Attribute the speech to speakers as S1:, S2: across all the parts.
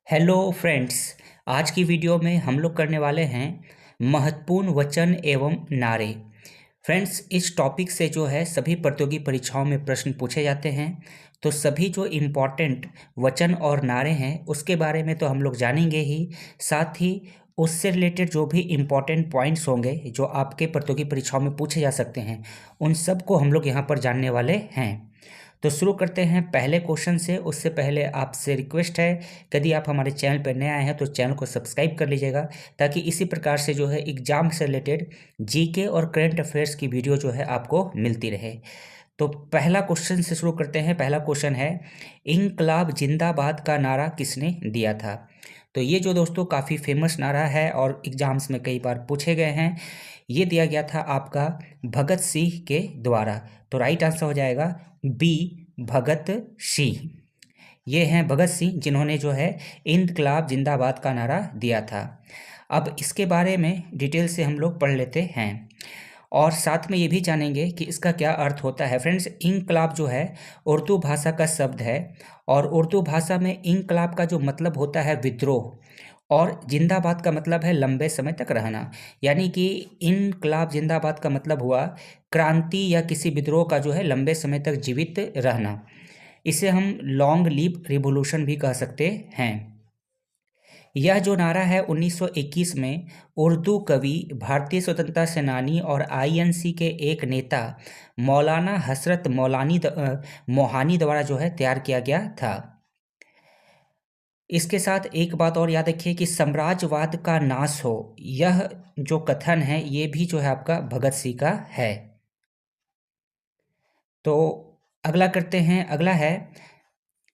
S1: Hello friends. आज की video में हम लोग करने वाले हैं महत्वपूर्ण वचन एवं नारे। फ्रेंड्स, इस टॉपिक से जो है सभी प्रतियोगी परीक्षाओं में प्रश्न पूछे जाते हैं। तो सभी जो इम्पोर्टेंट वचन और नारे हैं उसके बारे में तो हम लोग जानेंगे ही, साथ ही उससे रिलेटेड जो भी इम्पोर्टेंट पॉइंट्स होंगे जो आपके प्रतियोगी परीक्षाओं में पूछे जा सकते हैं उन सब को हम लोग यहाँ पर जानने वाले हैं। तो शुरू करते हैं पहले क्वेश्चन से। उससे पहले आपसे रिक्वेस्ट है, यदि आप हमारे चैनल पर नए आए हैं तो चैनल को सब्सक्राइब कर लीजिएगा, ताकि इसी प्रकार से जो है एग्जाम से रिलेटेड जीके और करंट अफेयर्स की वीडियो जो है आपको मिलती रहे। तो पहला क्वेश्चन से शुरू करते हैं। पहला क्वेश्चन है, इंकलाब जिंदाबाद का नारा किसने दिया था? तो ये जो दोस्तों काफ़ी फेमस नारा है और एग्जाम्स में कई बार पूछे गए हैं। ये दिया गया था आपका भगत सिंह के द्वारा। तो राइट आंसर हो जाएगा बी, भगत सिंह। ये हैं भगत सिंह जिन्होंने जो है इंकलाब जिंदाबाद का नारा दिया था। अब इसके बारे में डिटेल से हम लोग पढ़ लेते हैं और साथ में ये भी जानेंगे कि इसका क्या अर्थ होता है। फ्रेंड्स, इंकलाब जो है उर्दू भाषा का शब्द है और उर्दू भाषा में इंकलाब का जो मतलब होता है विद्रोह, और जिंदाबाद का मतलब है लंबे समय तक रहना। यानी कि इनकलाब जिंदाबाद का मतलब हुआ क्रांति या किसी विद्रोह का जो है लंबे समय तक जीवित रहना। इसे हम लॉन्ग लिव रिवॉल्यूशन भी कह सकते हैं। यह जो नारा है 1921 में उर्दू कवि, भारतीय स्वतंत्रता सेनानी और आईएनसी के एक नेता मौलाना हसरत मोहानी द्वारा जो है तैयार किया गया था। इसके साथ एक बात और याद रखिए कि साम्राज्यवाद का नाश हो, यह जो कथन है ये भी जो है आपका भगत सिंह का है। तो अगला करते हैं। अगला है,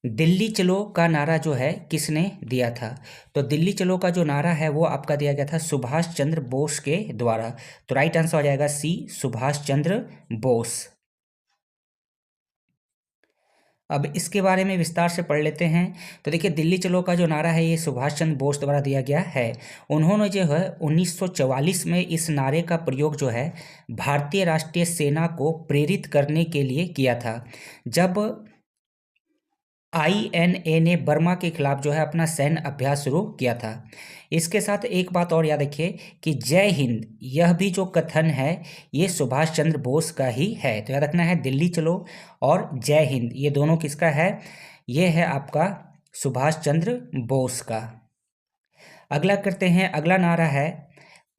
S1: दिल्ली चलो का नारा जो है किसने दिया था? तो दिल्ली चलो का जो नारा है वो आपका दिया गया था सुभाष चंद्र बोस के द्वारा। तो राइट आंसर हो जाएगा सी, सुभाष चंद्र बोस। अब इसके बारे में विस्तार से पढ़ लेते हैं। तो देखिए, दिल्ली चलो का जो नारा है ये सुभाष चंद्र बोस द्वारा दिया गया है। उन्होंने जो है 1944 में इस नारे का प्रयोग जो है भारतीय राष्ट्रीय सेना को प्रेरित करने के लिए किया था, जब आईएनए ने बर्मा के खिलाफ जो है अपना सैन्य अभ्यास शुरू किया था। इसके साथ एक बात और याद रखिए कि जय हिंद, यह भी जो कथन है ये सुभाष चंद्र बोस का ही है। तो याद रखना है, दिल्ली चलो और जय हिंद ये दोनों किसका है? ये है आपका सुभाष चंद्र बोस का। अगला करते हैं। अगला नारा है,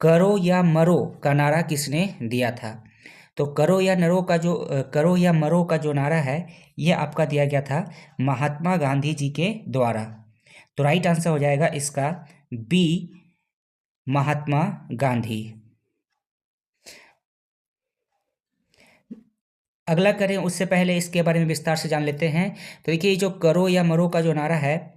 S1: करो या मरो का नारा किसने दिया था? तो करो या मरो का जो नारा है ये आपका दिया गया था महात्मा गांधी जी के द्वारा। तो राइट आंसर हो जाएगा इसका बी, महात्मा गांधी। अगला करें उससे पहले इसके बारे में विस्तार से जान लेते हैं। तो देखिए, ये जो करो या मरो का जो नारा है,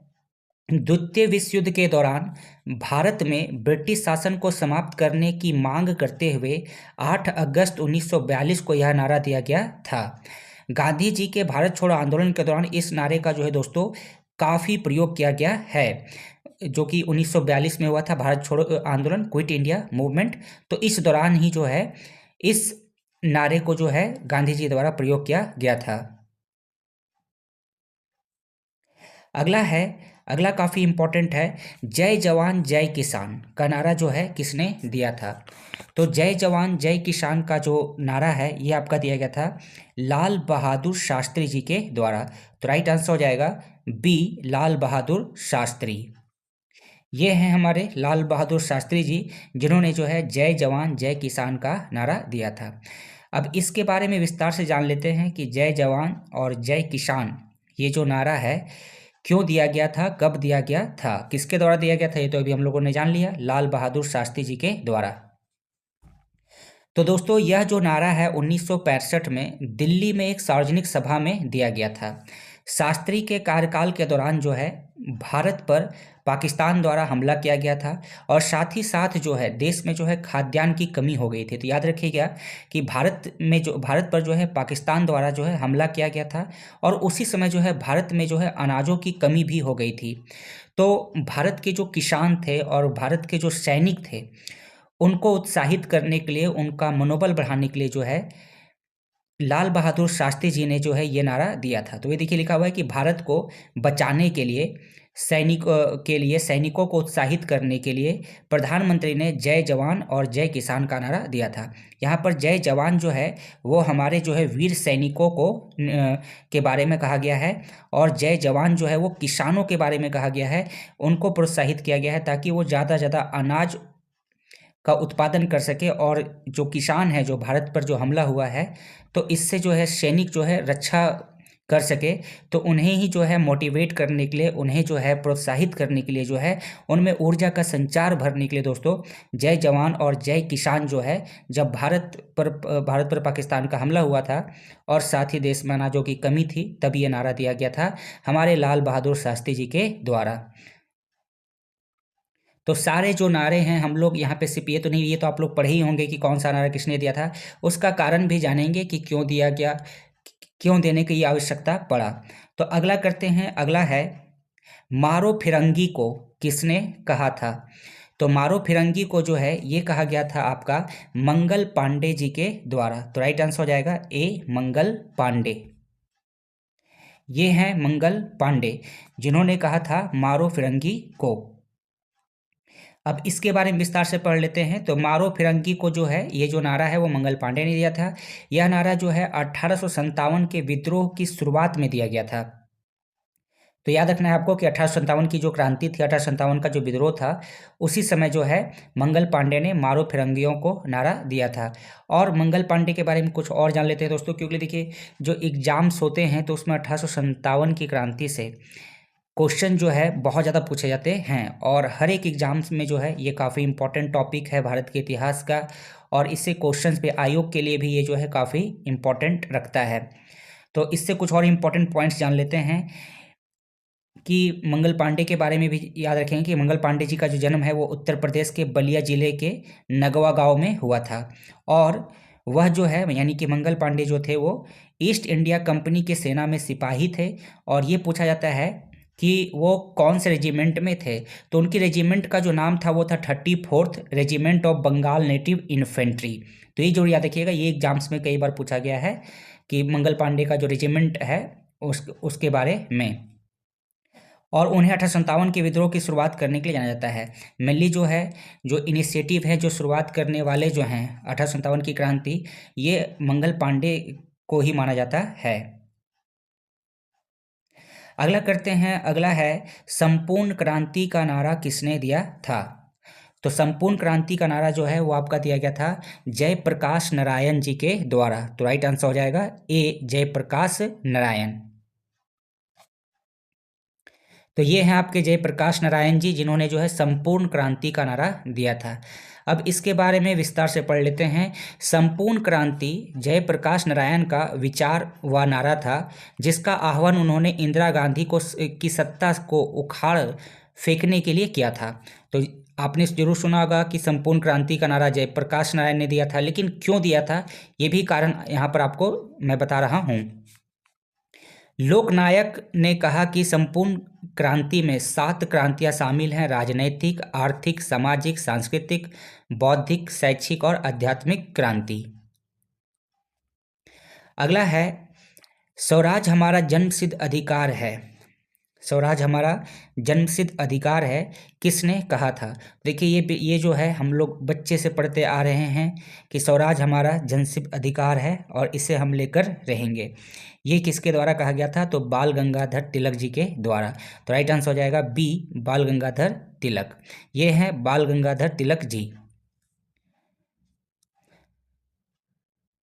S1: द्वितीय विश्व युद्ध के दौरान भारत में ब्रिटिश शासन को समाप्त करने की मांग करते हुए 8 अगस्त 1942 को यह नारा दिया गया था। गांधी जी के भारत छोड़ो आंदोलन के दौरान इस नारे का जो है दोस्तों काफ़ी प्रयोग किया गया है, जो कि 1942 में हुआ था भारत छोड़ो आंदोलन, क्विट इंडिया मूवमेंट। तो इस दौरान ही जो है इस नारे को जो है गांधी जी द्वारा प्रयोग किया गया था। अगला काफ़ी इंपॉर्टेंट है, जय जवान जय किसान का नारा जो है किसने दिया था? तो जय जवान जय किसान का जो नारा है ये आपका दिया गया था लाल बहादुर शास्त्री जी के द्वारा। तो राइट आंसर हो जाएगा बी, लाल बहादुर शास्त्री। ये हैं हमारे लाल बहादुर शास्त्री जी, जिन्होंने जो है जय जवान जय किसान का नारा दिया था। अब इसके बारे में विस्तार से जान लेते हैं कि जय जवान और जय किसान ये जो नारा है क्यों दिया गया था, कब दिया गया था, किसके द्वारा दिया गया था, ये तो अभी हम लोगों ने जान लिया, लाल बहादुर शास्त्री जी के द्वारा। तो दोस्तों, यह जो नारा है 1965 में दिल्ली में एक सार्वजनिक सभा में दिया गया था। शास्त्री के कार्यकाल के दौरान जो है भारत पर पाकिस्तान द्वारा हमला किया गया था और साथ ही साथ जो है देश में जो है खाद्यान्न की कमी हो गई थी। तो याद रखिएगा कि भारत पर जो है पाकिस्तान द्वारा जो है हमला किया गया था और उसी समय जो है भारत में जो है अनाजों की कमी भी हो गई थी। तो भारत के जो किसान थे और भारत के जो सैनिक थे उनको उत्साहित करने के लिए, उनका मनोबल बढ़ाने के लिए जो है लाल बहादुर शास्त्री जी ने जो है ये नारा दिया था। तो ये देखिए लिखा हुआ है कि भारत को बचाने के लिए सैनिकों को उत्साहित करने के लिए प्रधानमंत्री ने जय जवान और जय किसान का नारा दिया था। यहाँ पर जय जवान जो है वो हमारे जो है वीर सैनिकों को के बारे में कहा गया है, और जय जवान जो है वो किसानों के बारे में कहा गया है। उनको प्रोत्साहित किया गया है ताकि वो ज़्यादा से ज़्यादा अनाज का उत्पादन कर सके, और जो किसान है, जो भारत पर जो हमला हुआ है, तो इससे जो है सैनिक जो है रक्षा कर सके, तो उन्हें ही जो है मोटिवेट करने के लिए, उन्हें जो है प्रोत्साहित करने के लिए जो है उनमें ऊर्जा का संचार भरने के लिए दोस्तों जय जवान और जय किसान जो है, जब भारत पर पाकिस्तान का हमला हुआ था और साथ ही देश में अनाजों की कमी थी, तब ये नारा दिया गया था हमारे लाल बहादुर शास्त्री जी के द्वारा। तो सारे जो नारे हैं हम लोग यहाँ पे सिर्फ ये तो नहीं, ये तो आप लोग पढ़े ही होंगे कि कौन सा नारा किसने दिया था, उसका कारण भी जानेंगे कि क्यों दिया गया, क्यों देने की आवश्यकता पड़ा। तो अगला करते हैं, अगला है मारो फिरंगी को किसने कहा था। तो मारो फिरंगी को जो है ये कहा गया था आपका मंगल पांडे जी के द्वारा। तो राइट आंसर हो जाएगा ए, मंगल पांडे। ये हैं मंगल पांडे जिन्होंने कहा था मारो फिरंगी को। अब इसके बारे में विस्तार से पढ़ लेते हैं। तो मारो फिरंगी को जो है ये जो नारा है वो मंगल पांडे ने दिया था। यह नारा जो है 1857 के विद्रोह की शुरुआत में दिया गया था। तो याद रखना है आपको कि 1857 की जो क्रांति थी, 1857 का जो विद्रोह था, उसी समय जो है मंगल पांडे ने मारो फिरंगियों को नारा दिया था। और मंगल पांडे के बारे में कुछ और जान लेते हैं दोस्तों, क्योंकि देखिए जो एग्जाम्स होते हैं तो उसमें 1857 की क्रांति से क्वेश्चन जो है बहुत ज़्यादा पूछे जाते हैं, और हर एक एग्जाम्स में जो है ये काफ़ी इंपॉर्टेंट टॉपिक है भारत के इतिहास का, और इससे क्वेश्चंस पे आयोग के लिए भी ये जो है काफ़ी इंपॉर्टेंट रखता है। तो इससे कुछ और इम्पॉर्टेंट पॉइंट्स जान लेते हैं कि मंगल पांडे के बारे में भी याद रखेंगे कि मंगल पांडे जी का जो जन्म है वो उत्तर प्रदेश के बलिया जिले के नगवा गांव में हुआ था। और वह जो है यानी कि मंगल पांडे जो थे वो ईस्ट इंडिया कंपनी के सेना में सिपाही थे, और ये पूछा जाता है कि वो कौन से रेजिमेंट में थे। तो उनकी रेजिमेंट का जो नाम था वो था 34th regiment of Bengal native infantry. तो ये जो याद रखिएगा, ये एग्जाम्स में कई बार पूछा गया है कि मंगल पांडे का जो रेजिमेंट है उसके बारे में। और उन्हें 1857 के विद्रोह की शुरुआत करने के लिए जाना जाता है। मेनली जो है जो इनिशिएटिव है, जो शुरुआत करने वाले जो हैं 1857 की क्रांति, ये मंगल पांडे को ही माना जाता है। अगला करते हैं, अगला है संपूर्ण क्रांति का नारा किसने दिया था। तो संपूर्ण क्रांति का नारा जो है वो आपका दिया गया था जयप्रकाश नारायण जी के द्वारा। तो राइट आंसर हो जाएगा ए, जयप्रकाश नारायण। तो ये हैं आपके जयप्रकाश नारायण जी जिन्होंने जो है संपूर्ण क्रांति का नारा दिया था। अब इसके बारे में विस्तार से पढ़ लेते हैं। संपूर्ण क्रांति जयप्रकाश नारायण का विचार व नारा था, जिसका आह्वान उन्होंने इंदिरा गांधी की सत्ता को उखाड़ फेंकने के लिए किया था। तो आपने जरूर सुना होगा कि संपूर्ण क्रांति का नारा जयप्रकाश नारायण ने दिया था, लेकिन क्यों दिया था ये भी कारण यहाँ पर आपको मैं बता रहा हूँ। लोकनायक ने कहा कि संपूर्ण क्रांति में 7 क्रांतियां शामिल हैं: राजनैतिक, आर्थिक, सामाजिक, सांस्कृतिक, बौद्धिक, शैक्षिक और आध्यात्मिक क्रांति। अगला है स्वराज हमारा जन्मसिद्ध अधिकार है। स्वराज हमारा जन्मसिद्ध अधिकार है, किसने कहा था। देखिए ये जो है हम लोग बच्चे से पढ़ते आ रहे हैं कि स्वराज हमारा जन्मसिद्ध अधिकार है और इसे हम लेकर रहेंगे। ये किसके द्वारा कहा गया था, तो बाल गंगाधर तिलक जी के द्वारा। तो राइट आंसर हो जाएगा बी, बाल गंगाधर तिलक। ये हैं बाल गंगाधर तिलक जी।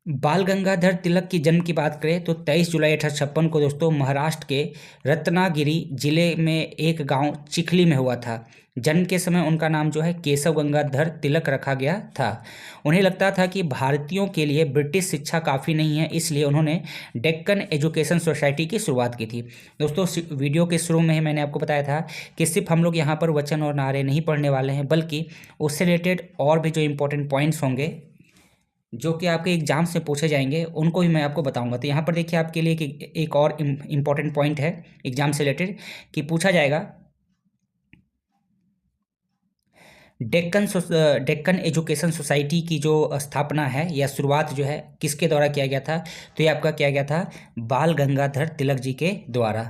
S1: बाल गंगाधर तिलक की जन्म की बात करें तो 23 जुलाई 1856 को दोस्तों महाराष्ट्र के रत्नागिरी जिले में एक गांव चिखली में हुआ था। जन्म के समय उनका नाम जो है केशव गंगाधर तिलक रखा गया था। उन्हें लगता था कि भारतीयों के लिए ब्रिटिश शिक्षा काफ़ी नहीं है, इसलिए उन्होंने डेक्कन एजुकेशन सोसाइटी की शुरुआत की थी। दोस्तों वीडियो के शुरू में ही मैंने आपको बताया था कि सिर्फ हम लोग यहाँ पर वचन और नारे नहीं पढ़ने वाले हैं, बल्कि उससे रिलेटेड और भी जो इम्पोर्टेंट पॉइंट्स होंगे जो कि आपके एग्जाम से पूछे जाएंगे उनको भी मैं आपको बताऊंगा। तो यहाँ पर देखिए आपके लिए एक और इम्पॉर्टेंट पॉइंट है एग्जाम से रिलेटेड कि पूछा जाएगा डेक्कन एजुकेशन सोसाइटी की जो स्थापना है या शुरुआत जो है किसके द्वारा किया गया था। तो ये आपका किया गया था बाल गंगाधर तिलक जी के द्वारा।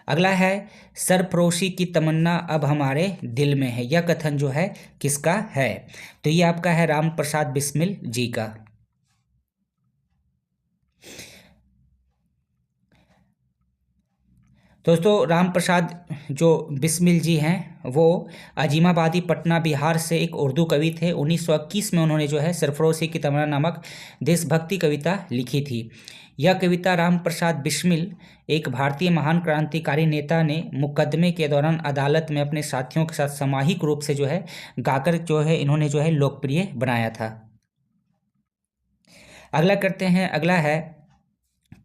S1: अगला है सरफरोशी की तमन्ना अब हमारे दिल में है, यह कथन जो है किसका है? तो ये आपका है राम प्रसाद बिस्मिल जी का। दोस्तों राम प्रसाद जो बिस्मिल जी हैं वो अजीमाबादी पटना बिहार से एक उर्दू कवि थे। 1921 में उन्होंने जो है सरफरोशी की तमन्ना नामक देशभक्ति कविता लिखी थी। यह कविता राम प्रसाद बिस्मिल एक भारतीय महान क्रांतिकारी नेता ने मुकदमे के दौरान अदालत में अपने साथियों के साथ सामूहिक रूप से जो है गाकर जो है इन्होंने जो है लोकप्रिय बनाया था। अगला करते हैं, अगला है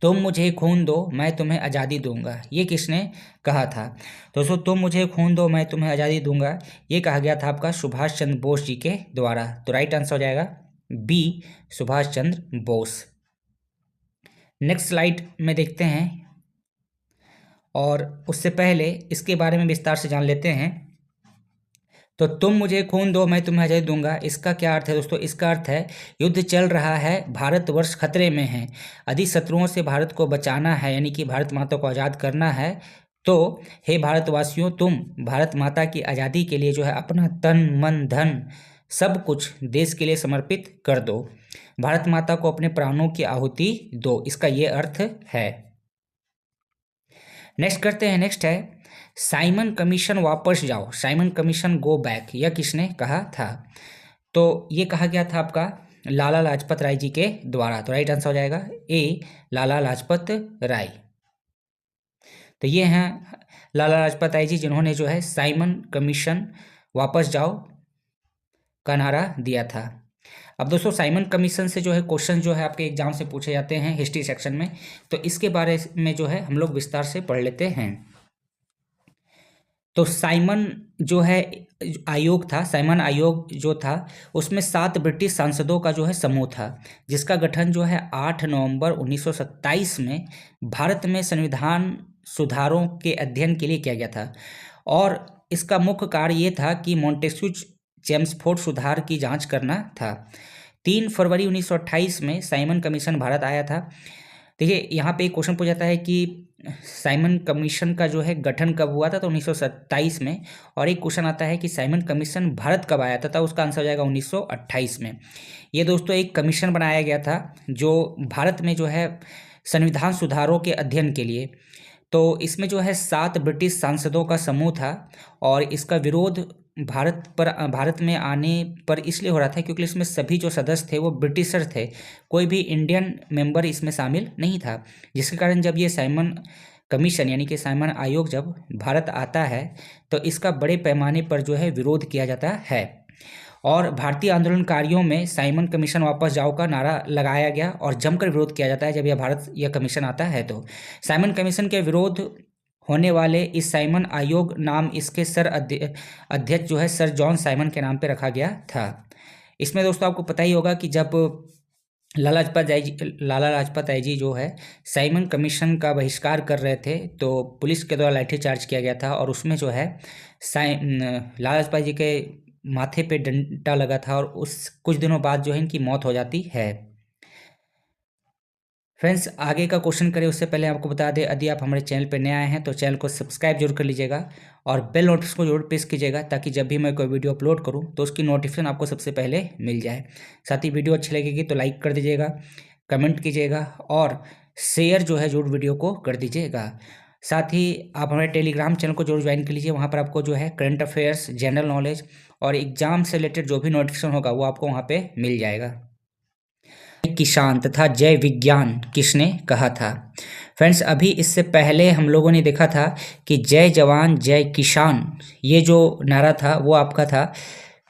S1: तुम मुझे खून दो मैं तुम्हें आज़ादी दूंगा, ये किसने कहा था? दोस्तों तुम मुझे खून दो मैं तुम्हें आज़ादी दूंगा, ये कहा गया था आपका सुभाष चंद्र बोस जी के द्वारा। तो राइट आंसर हो जाएगा B, Subhash Chandra Bose. Next slide में देखते हैं और उससे पहले इसके बारे में विस्तार से जान लेते हैं। तो तुम मुझे खून दो मैं तुम्हें आज़ादी दूंगा, इसका क्या अर्थ है दोस्तों? इसका अर्थ है युद्ध चल रहा है, भारतवर्ष खतरे में है, यदि शत्रुओं से भारत को बचाना है यानी कि भारत माता को आज़ाद करना है तो हे भारतवासियों तुम भारत माता की आज़ादी के लिए जो है अपना तन मन धन सब कुछ देश के लिए समर्पित कर दो, भारत माता को अपने प्राणों की आहुति दो, इसका ये अर्थ है। नेक्स्ट करते हैं, नेक्स्ट है साइमन कमीशन वापस जाओ, साइमन कमीशन गो बैक, यह किसने कहा था? तो ये कहा गया था आपका लाला लाजपत राय जी के द्वारा। तो राइट आंसर हो जाएगा ए, लाला लाजपत राय। तो ये हैं लाला लाजपत राय जी जिन्होंने जो है साइमन कमीशन वापस जाओ का नारा दिया था। अब दोस्तों साइमन कमीशन से जो है क्वेश्चन जो है आपके एग्जाम से पूछे जाते हैं हिस्ट्री सेक्शन में, तो इसके बारे में जो है हम लोग विस्तार से पढ़ लेते हैं। तो साइमन जो है आयोग था, साइमन आयोग जो था उसमें 7 ब्रिटिश सांसदों का जो है समूह था, जिसका गठन जो है 8 नवंबर 1927 में भारत में संविधान सुधारों के अध्ययन के लिए किया गया था। और इसका मुख्य कार्य ये था कि मॉन्टेस्क्यू चेम्सफोर्ड सुधार की जांच करना था। 3 फरवरी 1928 में साइमन कमीशन भारत आया था। देखिए यहाँ पे एक क्वेश्चन पूछा जाता है कि साइमन कमीशन का जो है गठन कब हुआ था? तो 1927 में। और एक क्वेश्चन आता है कि साइमन कमीशन भारत कब आया था? तो उसका आंसर हो जाएगा 1928 में। ये दोस्तों एक कमीशन बनाया गया था जो भारत में जो है संविधान सुधारों के अध्ययन के लिए। तो इसमें जो है 7 ब्रिटिश सांसदों का समूह था और इसका विरोध भारत में आने पर इसलिए हो रहा था क्योंकि इसमें सभी जो सदस्य थे वो ब्रिटिशर थे, कोई भी इंडियन मेंबर इसमें शामिल नहीं था, जिसके कारण जब ये साइमन कमीशन यानी कि साइमन आयोग जब भारत आता है तो इसका बड़े पैमाने पर जो है विरोध किया जाता है। और भारतीय आंदोलनकारियों में साइमन कमीशन वापस जाओ का नारा लगाया गया और जमकर विरोध किया जाता है जब यह कमीशन आता है। तो साइमन कमीशन के विरोध होने वाले इस साइमन आयोग नाम इसके अध्यक्ष जो है सर जॉन साइमन के नाम पे रखा गया था। इसमें दोस्तों आपको पता ही होगा कि जब लाला लाजपत राय जी जो है साइमन कमीशन का बहिष्कार कर रहे थे तो पुलिस के द्वारा लाठीचार्ज किया गया था और उसमें जो है लाला लाजपत जी के माथे पे डंडा लगा था और उस कुछ दिनों बाद जो है इनकी मौत हो जाती है। फ्रेंड्स आगे का क्वेश्चन करें उससे पहले आपको बता दें, यदि आप हमारे चैनल पर नए आए हैं तो चैनल को सब्सक्राइब जरूर कर लीजिएगा और बेल नोटिफिकेशन को जरूर प्रेस कीजिएगा ताकि जब भी मैं कोई वीडियो अपलोड करूं तो उसकी नोटिफिकेशन आपको सबसे पहले मिल जाए। साथ ही वीडियो अच्छी लगेगी तो लाइक कर दीजिएगा, कमेंट कीजिएगा और शेयर जो है जरूर वीडियो को कर दीजिएगा। साथ ही आप हमारे टेलीग्राम चैनल को जरूर ज्वाइन कर लीजिए, वहाँ पर आपको जो है करंट अफेयर्स, जनरल नॉलेज और एग्जाम से रिलेटेड जो भी नोटिफिकेशन होगा वो आपको वहाँ पे मिल जाएगा। किसान तथा जय विज्ञान किसने कहा था? फ्रेंड्स अभी इससे पहले हम लोगों ने देखा था कि जय जवान जय किसान ये जो नारा था वो आपका था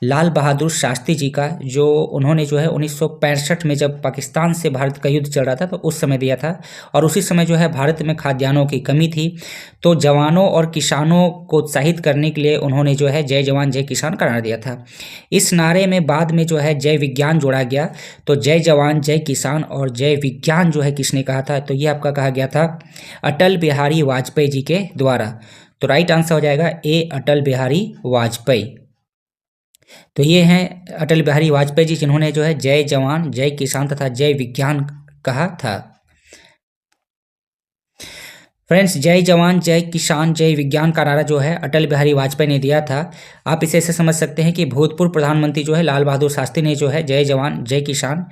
S1: लाल बहादुर शास्त्री जी का, जो उन्होंने जो है 1965 में जब पाकिस्तान से भारत का युद्ध चल रहा था तो उस समय दिया था। और उसी समय जो है भारत में खाद्यान्नों की कमी थी तो जवानों और किसानों को उत्साहित करने के लिए उन्होंने जो है जय जवान जय किसान का नारा दिया था। इस नारे में बाद में जो है जय विज्ञान जोड़ा गया, तो जय जवान जय किसान और जय विज्ञान जो है किसने कहा था? तो ये आपका कहा गया था अटल बिहारी वाजपेयी जी के द्वारा। तो राइट आंसर हो जाएगा ए, अटल बिहारी वाजपेयी। तो ये हैं अटल बिहारी वाजपेयी जी जिन्होंने जो है जय जवान जय किसान तथा जय विज्ञान कहा था। फ्रेंड्स, जय जवान जय किसान जय विज्ञान का नारा जो है अटल बिहारी वाजपेयी ने दिया था। आप इसे ऐसे समझ सकते हैं कि भूतपूर्व प्रधानमंत्री जो है लाल बहादुर शास्त्री ने जो है जय जवान जय किसान,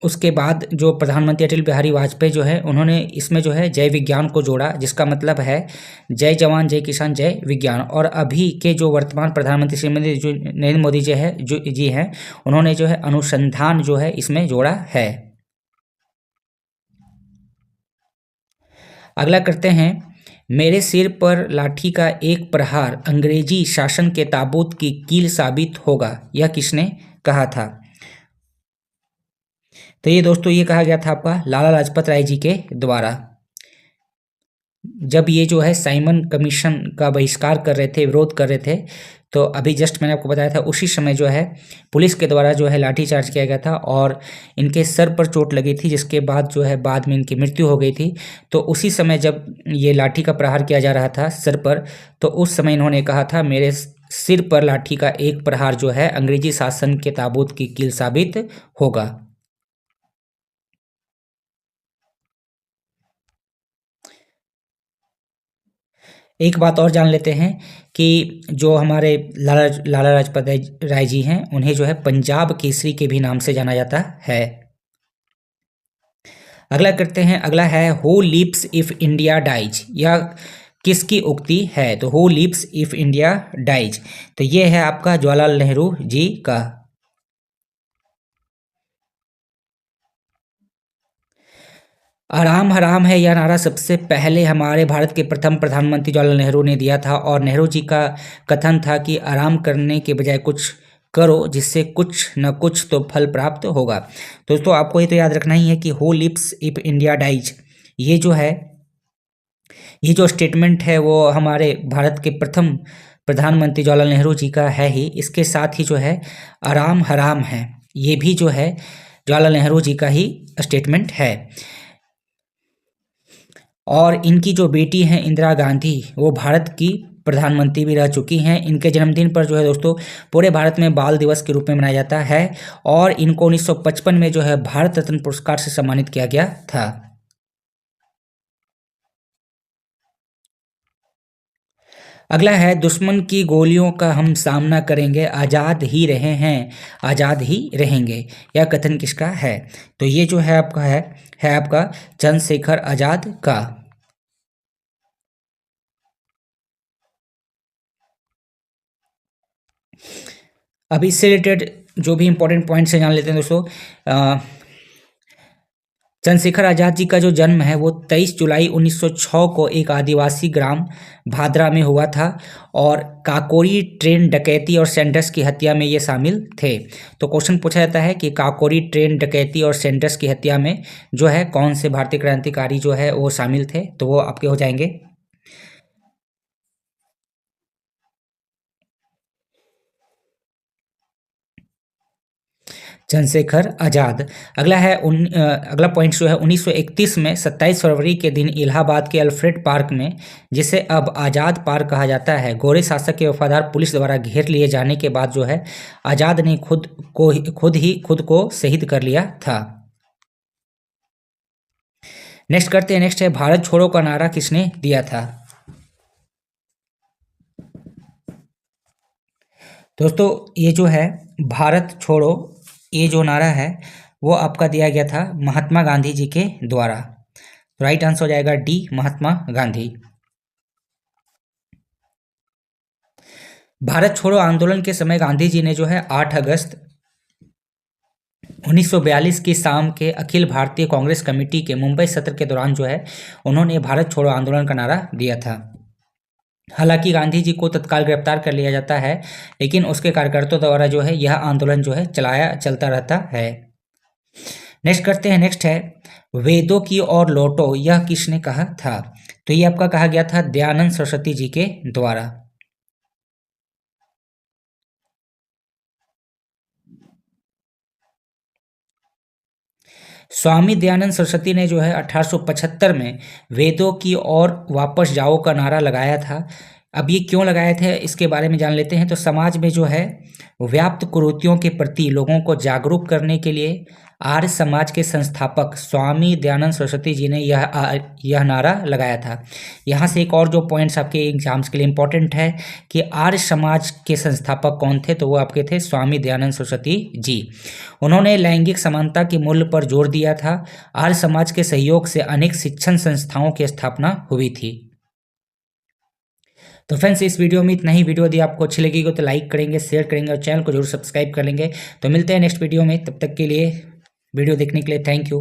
S1: उसके बाद जो प्रधानमंत्री अटल बिहारी वाजपेयी जो है उन्होंने इसमें जो है जय विज्ञान को जोड़ा, जिसका मतलब है जय जवान जय किसान जय विज्ञान। और अभी के जो वर्तमान प्रधानमंत्री श्रीमती जो नरेंद्र मोदी जी हैं, उन्होंने जो है अनुसंधान जो है इसमें जोड़ा है। अगला करते हैं, मेरे सिर पर लाठी का एक प्रहार अंग्रेजी शासन के ताबूत की कील साबित होगा, यह किसने कहा था? तो ये दोस्तों ये कहा गया था आपका लाला लाजपत राय जी के द्वारा। जब ये जो है साइमन कमीशन का बहिष्कार कर रहे थे, विरोध कर रहे थे, तो अभी जस्ट मैंने आपको बताया था उसी समय जो है पुलिस के द्वारा जो है लाठीचार्ज किया गया था और इनके सर पर चोट लगी थी, जिसके बाद जो है बाद में इनकी मृत्यु हो गई थी। तो उसी समय जब ये लाठी का प्रहार किया जा रहा था सर पर, तो उस समय इन्होंने कहा था मेरे सिर पर लाठी का एक प्रहार जो है अंग्रेजी शासन के ताबूत की कील साबित होगा। एक बात और जान लेते हैं कि जो हमारे लाला लाला लाजपत राय जी हैं, उन्हें जो है पंजाब केसरी के भी नाम से जाना जाता है। अगला करते हैं, अगला है who lives if India dies, यह किसकी उक्ति है? तो who lives if India dies, तो ये है आपका जवाहरलाल नेहरू जी का। आराम हराम है यह नारा सबसे पहले हमारे भारत के प्रथम प्रधानमंत्री जवाहरलाल नेहरू ने दिया था और नेहरू जी का कथन था कि आराम करने के बजाय कुछ करो जिससे कुछ न कुछ तो फल प्राप्त होगा। दोस्तों आपको ये तो याद रखना ही है कि who lives if India dies, ये जो है ये जो स्टेटमेंट है वो हमारे भारत के प्रथम प्रधानमंत्री जवाहरलाल नेहरू जी का है ही। इसके साथ ही जो है आराम हराम है, ये भी जो है जवाहरलाल नेहरू जी का ही स्टेटमेंट है। और इनकी जो बेटी हैं इंदिरा गांधी, वो भारत की प्रधानमंत्री भी रह चुकी हैं। इनके जन्मदिन पर जो है दोस्तों पूरे भारत में बाल दिवस के रूप में मनाया जाता है और इनको 1955 में जो है भारत रत्न पुरस्कार से सम्मानित किया गया था। अगला है, दुश्मन की गोलियों का हम सामना करेंगे, आज़ाद ही रहे हैं आज़ाद ही रहेंगे, यह कथन किसका है? तो ये जो है आपका है आपका चंद्रशेखर आज़ाद का। अब इससे रिलेटेड जो भी इंपॉर्टेंट पॉइंट्स हैं जान लेते हैं दोस्तों। चंद्रशेखर आज़ाद जी का जो जन्म है वो 23 जुलाई 1906 को एक आदिवासी ग्राम भादरा में हुआ था और काकोरी ट्रेन डकैती और सैंडर्स की हत्या में ये शामिल थे। तो क्वेश्चन पूछा जाता है कि काकोरी ट्रेन डकैती और सैंडर्स की हत्या में जो है कौन से भारतीय क्रांतिकारी जो है वो शामिल थे? तो वो आपके हो जाएंगे चंद्रशेखर आज़ाद। अगला है अगला पॉइंट जो है 1931 में 27 फरवरी के दिन इलाहाबाद के अल्फ्रेड पार्क में, जिसे अब आज़ाद पार्क कहा जाता है, गोरे शासक के वफादार पुलिस द्वारा घेर लिए जाने के बाद जो है आज़ाद ने खुद को शहीद कर लिया था। नेक्स्ट करते हैं, नेक्स्ट है भारत छोड़ो का नारा किसने दिया था? दोस्तों ये जो है भारत छोड़ो, ये जो नारा है वो आपका दिया गया था महात्मा गांधी जी के द्वारा। राइट आंसर हो जाएगा डी, महात्मा गांधी। भारत छोड़ो आंदोलन के समय गांधी जी ने जो है 8 अगस्त 1942 की शाम के अखिल भारतीय कांग्रेस कमेटी के मुंबई सत्र के दौरान जो है उन्होंने भारत छोड़ो आंदोलन का नारा दिया था। हालांकि गांधी जी को तत्काल गिरफ्तार कर लिया जाता है, लेकिन उसके कार्यकर्ताओं द्वारा जो है यह आंदोलन जो है चलता रहता है। नेक्स्ट करते हैं, नेक्स्ट है वेदों की ओर लौटो, यह किसने कहा था? तो ये आपका कहा गया था दयानंद सरस्वती जी के द्वारा। स्वामी दयानंद सरस्वती ने जो है 1875 में वेदों की ओर वापस जाओ का नारा लगाया था। अब ये क्यों लगाए थे इसके बारे में जान लेते हैं। तो समाज में जो है व्याप्त कुरीतियों के प्रति लोगों को जागरूक करने के लिए आर्य समाज के संस्थापक स्वामी दयानंद सरस्वती जी ने यह नारा लगाया था। यहाँ से एक और जो पॉइंट्स आपके एग्जाम्स के लिए इम्पोर्टेंट है कि आर्य समाज के संस्थापक कौन थे, तो वो आपके थे स्वामी दयानंद सरस्वती जी। उन्होंने लैंगिक समानता के मूल्य पर जोर दिया था। आर्य समाज के सहयोग से अनेक शिक्षण संस्थाओं की स्थापना हुई थी। तो फ्रेंड्स, इस वीडियो में इतना ही। वीडियो यदि आपको अच्छी लगेगी तो लाइक करेंगे, शेयर करेंगे और चैनल को जरूर सब्सक्राइब कर लेंगे। तो मिलते हैं नेक्स्ट वीडियो में, तब तक के लिए वीडियो देखने के लिए थैंक यू।